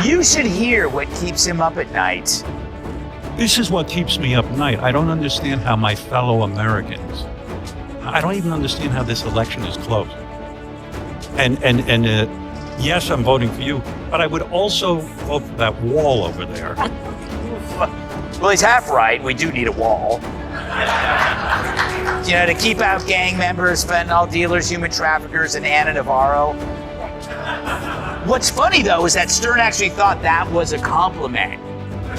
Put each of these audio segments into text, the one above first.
You should hear what keeps him up at night. This is what keeps me up at night. I don't understand how my fellow Americans, I don't even understand how this election is close. And yes, I'm voting for you, but I would also vote for that wall over there. Well, he's half right. We do need a wall. You know, to keep out gang members, fentanyl dealers, human traffickers, and Anna Navarro. What's funny, though, is that Stern actually thought that was a compliment.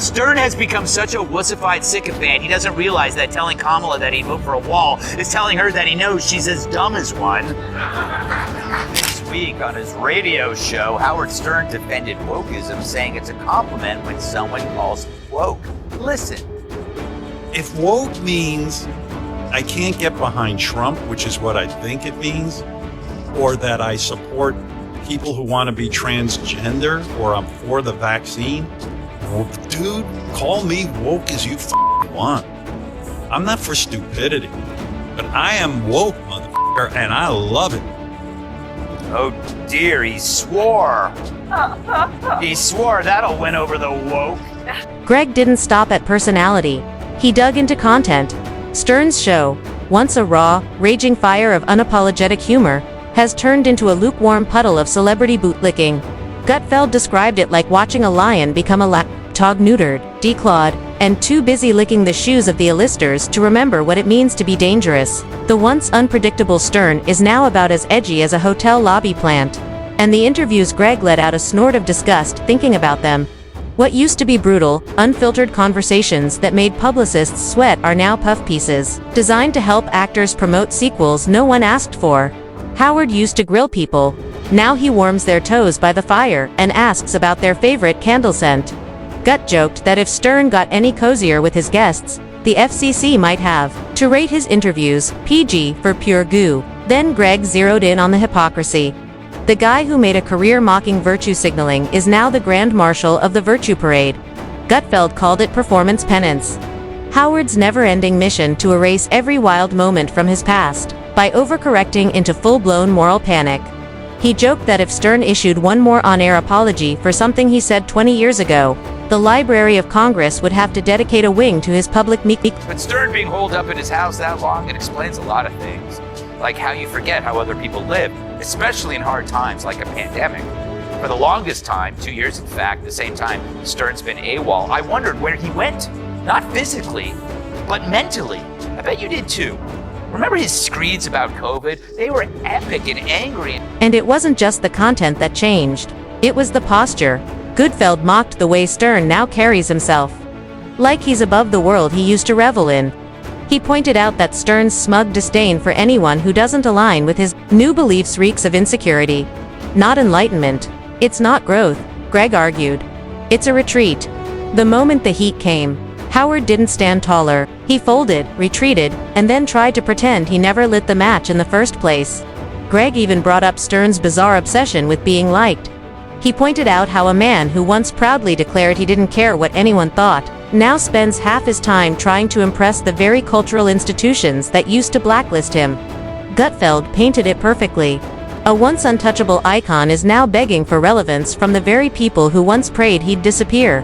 Stern has become such a wussified sycophant, he doesn't realize that telling Kamala that he'd vote for a wall is telling her that he knows she's as dumb as one. This week on his radio show, Howard Stern defended wokeism, saying it's a compliment when someone calls him woke. Listen. If woke means I can't get behind Trump, which is what I think it means, or that I support people who want to be transgender, or I'm for the vaccine, well, dude, call me woke as you want. I'm not for stupidity, but I am woke, motherfucker, and I love it. Oh dear, he swore. He swore that'll win over the woke. Greg didn't stop at personality. He dug into content. Stern's show, once a raw, raging fire of unapologetic humor, has turned into a lukewarm puddle of celebrity bootlicking. Gutfeld described it like watching a lion become a lapdog neutered, declawed, and too busy licking the shoes of the A-listers to remember what it means to be dangerous. The once unpredictable Stern is now about as edgy as a hotel lobby plant. And the interviews Greg let out a snort of disgust thinking about them. What used to be brutal, unfiltered conversations that made publicists sweat are now puff pieces, designed to help actors promote sequels no one asked for. Howard used to grill people. Now he warms their toes by the fire and asks about their favorite candle scent. Gut joked that if Stern got any cozier with his guests, the FCC might have to rate his interviews PG for pure goo. Then Greg zeroed in on the hypocrisy. The guy who made a career mocking virtue signaling is now the Grand Marshal of the Virtue Parade. Gutfeld called it performance penance. Howard's never-ending mission to erase every wild moment from his past by overcorrecting into full-blown moral panic. He joked that if Stern issued one more on-air apology for something he said 20 years ago, the Library of Congress would have to dedicate a wing to his public meek. But Stern being holed up in his house that long, it explains a lot of things. Like how you forget how other people live, especially in hard times like a pandemic. For the longest time, 2 years in fact, the same time Stern's been AWOL, I wondered where he went. Not physically, but mentally. I bet you did too. Remember his screeds about COVID? They were epic and angry. And it wasn't just the content that changed. It was the posture. Gutfeld mocked the way Stern now carries himself. Like he's above the world he used to revel in. He pointed out that Stern's smug disdain for anyone who doesn't align with his new beliefs reeks of insecurity. Not enlightenment. It's not growth, Greg argued. It's a retreat. The moment the heat came, Howard didn't stand taller. He folded, retreated, and then tried to pretend he never lit the match in the first place. Greg even brought up Stern's bizarre obsession with being liked. He pointed out how a man who once proudly declared he didn't care what anyone thought, now spends half his time trying to impress the very cultural institutions that used to blacklist him. Gutfeld painted it perfectly. A once untouchable icon is now begging for relevance from the very people who once prayed he'd disappear.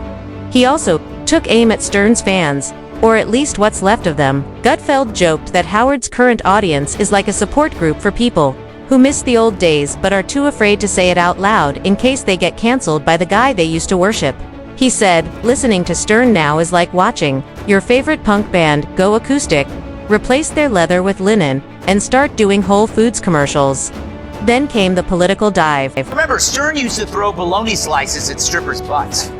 He also took aim at Stern's fans, or at least what's left of them. Gutfeld joked that Howard's current audience is like a support group for people who miss the old days but are too afraid to say it out loud in case they get canceled by the guy they used to worship. He said, listening to Stern now is like watching your favorite punk band go acoustic, replace their leather with linen, and start doing Whole Foods commercials. Then came the political dive. Remember, Stern used to throw bologna slices at strippers' butts.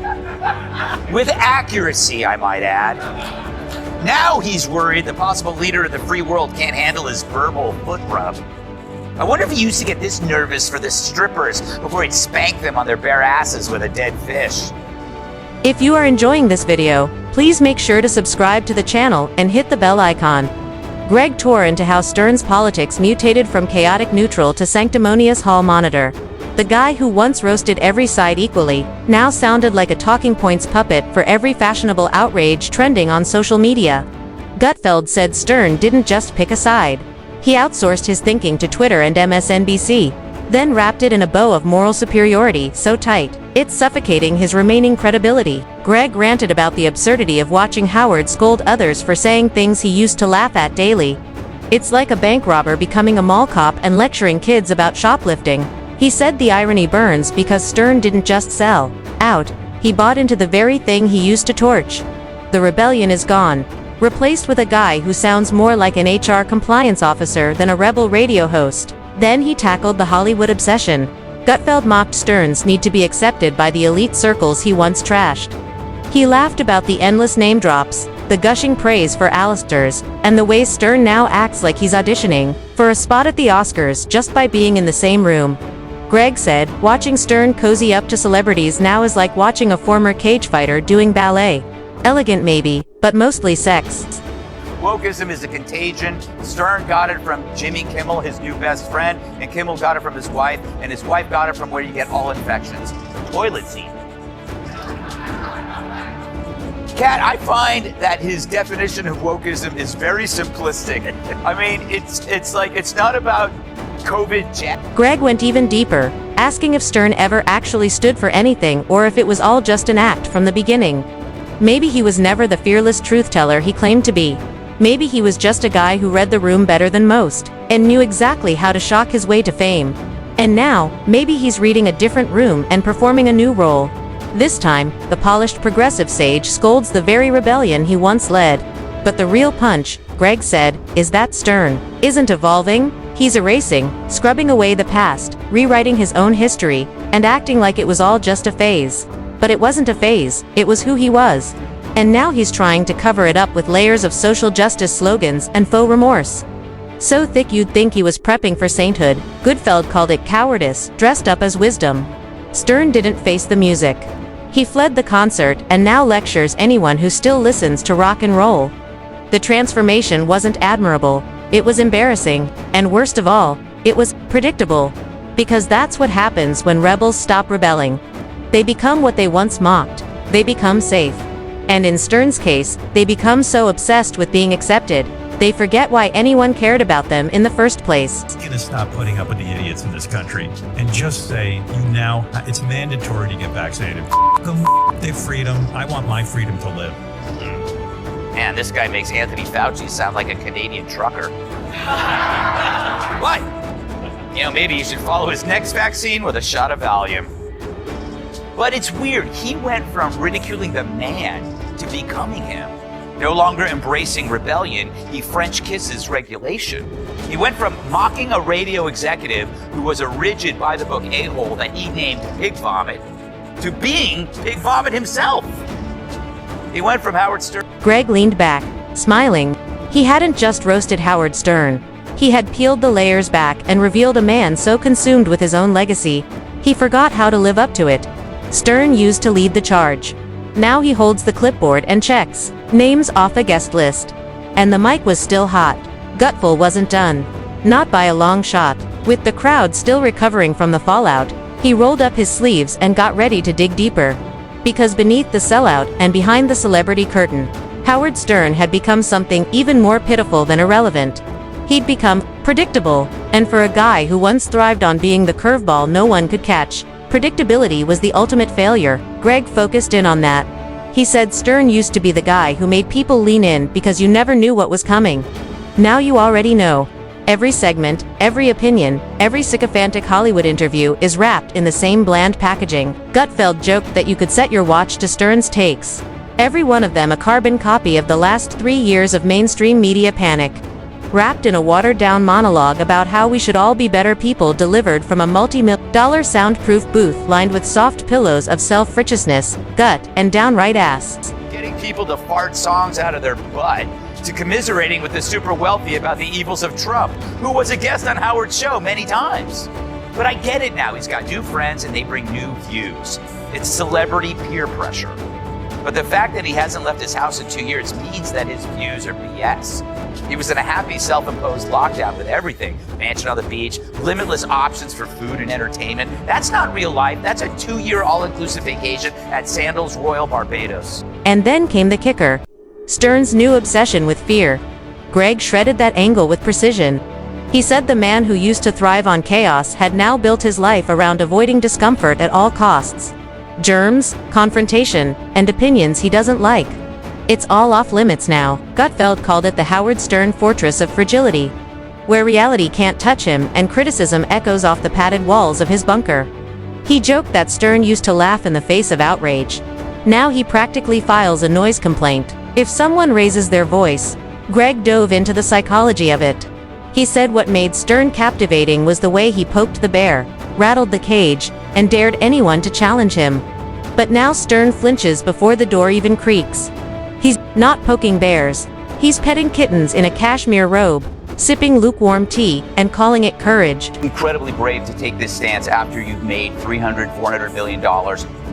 With accuracy, I might add. Now he's worried the possible leader of the free world can't handle his verbal foot rub. I wonder if he used to get this nervous for the strippers before he'd spank them on their bare asses with a dead fish. If you are enjoying this video, please make sure to subscribe to the channel and hit the bell icon. Greg tore into how Stern's politics mutated from chaotic neutral to sanctimonious hall monitor. The guy who once roasted every side equally, now sounded like a talking points puppet for every fashionable outrage trending on social media. Gutfeld said Stern didn't just pick a side. He outsourced his thinking to Twitter and MSNBC. then wrapped it in a bow of moral superiority so tight, it's suffocating his remaining credibility. Greg ranted about the absurdity of watching Howard scold others for saying things he used to laugh at daily. It's like a bank robber becoming a mall cop and lecturing kids about shoplifting. He said the irony burns because Stern didn't just sell out, he bought into the very thing he used to torch. The rebellion is gone, replaced with a guy who sounds more like an HR compliance officer than a rebel radio host. Then he tackled the Hollywood obsession. Gutfeld mocked Stern's need to be accepted by the elite circles he once trashed. He laughed about the endless name drops, the gushing praise for Alistair's, and the way Stern now acts like he's auditioning for a spot at the Oscars just by being in the same room. Greg said, watching Stern cozy up to celebrities now is like watching a former cage fighter doing ballet. Elegant maybe, but mostly sex. Wokeism is a contagion. Stern got it from Jimmy Kimmel, his new best friend, and Kimmel got it from his wife, and his wife got it from where you get all infections, the toilet seat. Kat, I find that his definition of wokeism is very simplistic. I mean, it's like, it's not about COVID jab. Greg went even deeper, asking if Stern ever actually stood for anything or if it was all just an act from the beginning. Maybe he was never the fearless truth-teller he claimed to be. Maybe he was just a guy who read the room better than most, and knew exactly how to shock his way to fame. And now, maybe he's reading a different room and performing a new role. This time, the polished progressive sage scolds the very rebellion he once led. But the real punch, Greg said, is that Stern isn't evolving, he's erasing, scrubbing away the past, rewriting his own history, and acting like it was all just a phase. But it wasn't a phase, it was who he was. And now he's trying to cover it up with layers of social justice slogans and faux remorse. So thick you'd think he was prepping for sainthood. Gutfeld called it cowardice, dressed up as wisdom. Stern didn't face the music. He fled the concert and now lectures anyone who still listens to rock and roll. The transformation wasn't admirable, it was embarrassing, and worst of all, it was predictable. Because that's what happens when rebels stop rebelling. They become what they once mocked. They become safe. And in Stern's case, they become so obsessed with being accepted, they forget why anyone cared about them in the first place. You're going to stop putting up with the idiots in this country and just say, it's mandatory to get vaccinated. F them, their freedom. I want my freedom to live. Man, this guy makes Anthony Fauci sound like a Canadian trucker. What? Maybe you should follow his next vaccine with a shot of Valium. But it's weird, he went from ridiculing the man to becoming him. No longer embracing rebellion, he French kisses regulation. He went from mocking a radio executive who was a rigid by-the-book a-hole that he named Pig Vomit to being Pig Vomit himself. He went from Howard Stern. Greg leaned back, smiling. He hadn't just roasted Howard Stern. He had peeled the layers back and revealed a man so consumed with his own legacy, he forgot how to live up to it. Stern used to lead the charge. Now he holds the clipboard and checks names off a guest list. And the mic was still hot. Gutfeld wasn't done. Not by a long shot. With the crowd still recovering from the fallout, he rolled up his sleeves and got ready to dig deeper. Because beneath the sellout and behind the celebrity curtain, Howard Stern had become something even more pitiful than irrelevant. He'd become predictable, and for a guy who once thrived on being the curveball no one could catch, predictability was the ultimate failure. Greg focused in on that. He said Stern used to be the guy who made people lean in because you never knew what was coming. Now you already know. Every segment, every opinion, every sycophantic Hollywood interview is wrapped in the same bland packaging. Gutfeld joked that you could set your watch to Stern's takes. Every one of them a carbon copy of the last 3 years of mainstream media panic. Wrapped in a watered-down monologue about how we should all be better people delivered from a multi-million-dollar soundproof booth lined with soft pillows of self-righteousness, gut, and downright ass. Getting people to fart songs out of their butt, to commiserating with the super wealthy about the evils of Trump, who was a guest on Howard's show many times. But I get it now, he's got new friends and they bring new views. It's celebrity peer pressure. But the fact that he hasn't left his house in 2 years means that his views are BS. He was in a happy self-imposed lockdown with everything. Mansion on the beach, limitless options for food and entertainment. That's not real life. That's a 2-year all-inclusive vacation at Sandals Royal Barbados. And then came the kicker. Stern's new obsession with fear. Greg shredded that angle with precision. He said the man who used to thrive on chaos had now built his life around avoiding discomfort at all costs. Germs, confrontation, and opinions he doesn't like. It's all off limits now. Gutfeld called it the Howard Stern fortress of fragility, where reality can't touch him and criticism echoes off the padded walls of his bunker. He joked that Stern used to laugh in the face of outrage. Now he practically files a noise complaint if someone raises their voice. Greg dove into the psychology of it. He said what made Stern captivating was the way he poked the bear, rattled the cage, and dared anyone to challenge him. But now Stern flinches before the door even creaks. He's not poking bears. He's petting kittens in a cashmere robe, sipping lukewarm tea, and calling it courage. Incredibly brave to take this stance after you've made $300-400 million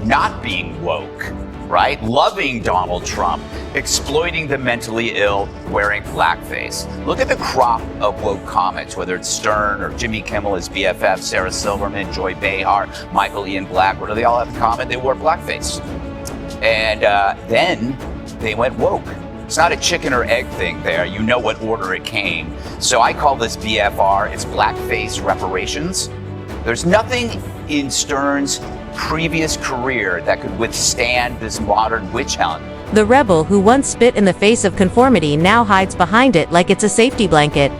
not being woke, right? Loving Donald Trump, exploiting the mentally ill, wearing blackface. Look at the crop of woke comments, whether it's Stern or Jimmy Kimmel, his BFF, Sarah Silverman, Joy Behar, Michael Ian Black. What do they all have in common? They wore blackface. And then they went woke. It's not a chicken or egg thing there. You know what order it came. So I call this BFR, it's blackface reparations. There's nothing in Stern's previous career that could withstand this modern witch hunt. The rebel who once spit in the face of conformity now hides behind it like it's a safety blanket.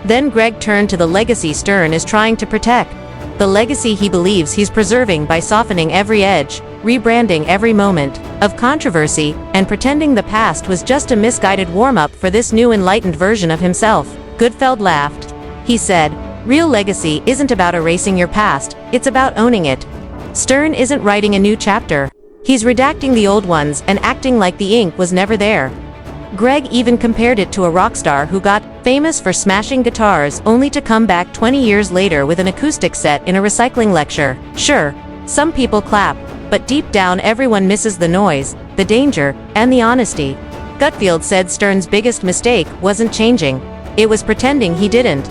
Then Greg turned to the legacy Stern is trying to protect. The legacy he believes he's preserving by softening every edge, rebranding every moment of controversy, and pretending the past was just a misguided warm-up for this new enlightened version of himself. Gutfeld laughed. He said, "Real legacy isn't about erasing your past, it's about owning it." Stern isn't writing a new chapter. He's redacting the old ones and acting like the ink was never there. Greg even compared it to a rock star who got famous for smashing guitars only to come back 20 years later with an acoustic set in a recycling lecture. Sure, some people clap, but deep down everyone misses the noise, the danger, and the honesty. Gutfeld said Stern's biggest mistake wasn't changing. It was pretending he didn't.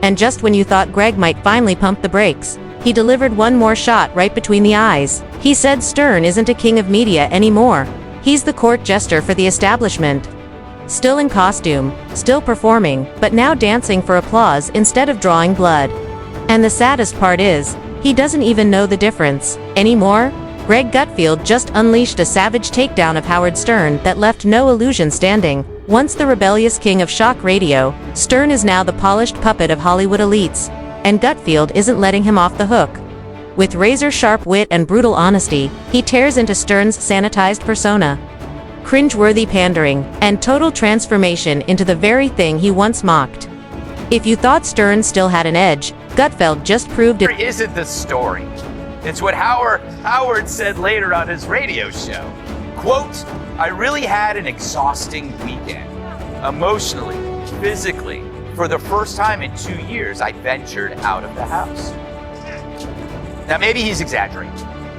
And just when you thought Greg might finally pump the brakes, he delivered one more shot right between the eyes. He said Stern isn't a king of media anymore. He's the court jester for the establishment. Still in costume, still performing, but now dancing for applause instead of drawing blood. And the saddest part is, he doesn't even know the difference anymore. Greg Gutfeld just unleashed a savage takedown of Howard Stern that left no illusion standing. Once the rebellious king of shock radio, Stern is now the polished puppet of Hollywood elites. And Gutfeld isn't letting him off the hook. With razor-sharp wit and brutal honesty, he tears into Stern's sanitized persona. Cringe-worthy pandering, and total transformation into the very thing he once mocked. If you thought Stern still had an edge, Gutfeld just proved it. Here isn't the story. It's what Howard said later on his radio show. Quote, "I really had an exhausting weekend. Emotionally, physically. For the first time in 2 years, I ventured out of the house." Now maybe he's exaggerating.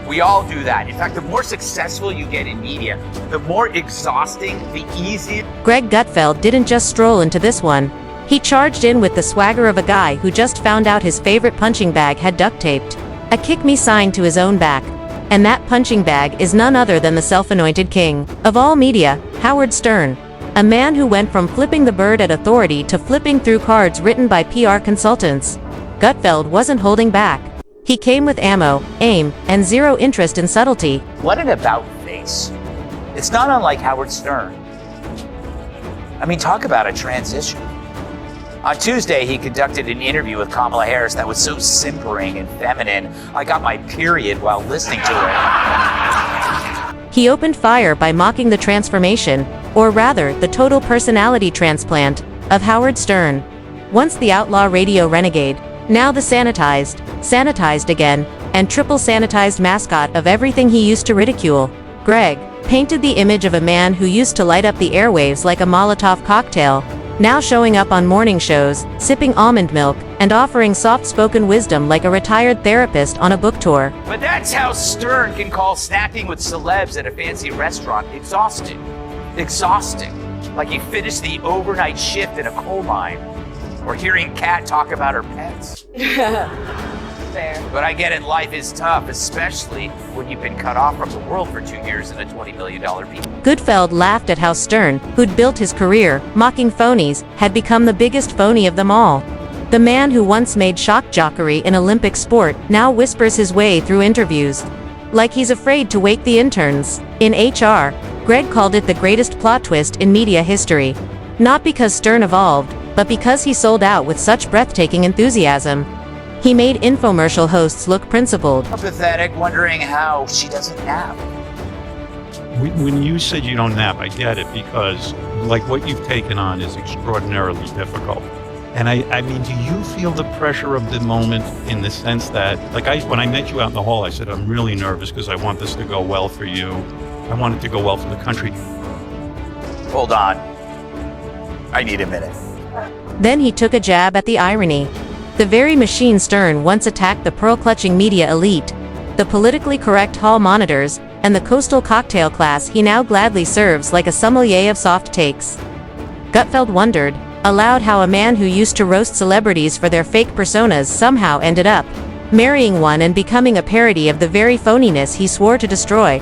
We all do that. In fact, the more successful you get in media, the more exhausting, the easier. Greg Gutfeld didn't just stroll into this one. He charged in with the swagger of a guy who just found out his favorite punching bag had duct taped a "kick me" sign to his own back. And that punching bag is none other than the self-anointed king of all media, Howard Stern. A man who went from flipping the bird at authority to flipping through cards written by PR consultants. Gutfeld wasn't holding back. He came with ammo, aim, and zero interest in subtlety. What an about face. It's not unlike Howard Stern. I mean, talk about a transition. On Tuesday, he conducted an interview with Kamala Harris that was so simpering and feminine, I got my period while listening to it. He opened fire by mocking the transformation, or rather, the total personality transplant, of Howard Stern. Once the outlaw radio renegade, now the sanitized again, and triple sanitized mascot of everything he used to ridicule. Greg painted the image of a man who used to light up the airwaves like a Molotov cocktail, now showing up on morning shows, sipping almond milk, and offering soft-spoken wisdom like a retired therapist on a book tour. But that's how Stern can call snacking with celebs at a fancy restaurant exhausting. Exhausting. Like he finished the overnight shift in a coal mine. Or hearing Kat talk about her pets. Fair. But I get it, life is tough, especially when you've been cut off from the world for 2 years and a $20 million people. Gutfeld laughed at how Stern, who'd built his career mocking phonies, had become the biggest phony of them all. The man who once made shock jockery an Olympic sport now whispers his way through interviews. Like he's afraid to wake the interns. In HR, Greg called it the greatest plot twist in media history. Not because Stern evolved, but because he sold out with such breathtaking enthusiasm. He made infomercial hosts look principled. Pathetic, wondering how she doesn't nap. When you said you don't nap, I get it, because like what you've taken on is extraordinarily difficult. And I mean, do you feel the pressure of the moment in the sense that, like when I met you out in the hall, I said, I'm really nervous because I want this to go well for you. I want it to go well for the country. Hold on. I need a minute. Then he took a jab at the irony. The very machine Stern once attacked the pearl-clutching media elite, the politically correct hall monitors, and the coastal cocktail class he now gladly serves like a sommelier of soft takes. Gutfeld wondered, aloud, how a man who used to roast celebrities for their fake personas somehow ended up marrying one and becoming a parody of the very phoniness he swore to destroy.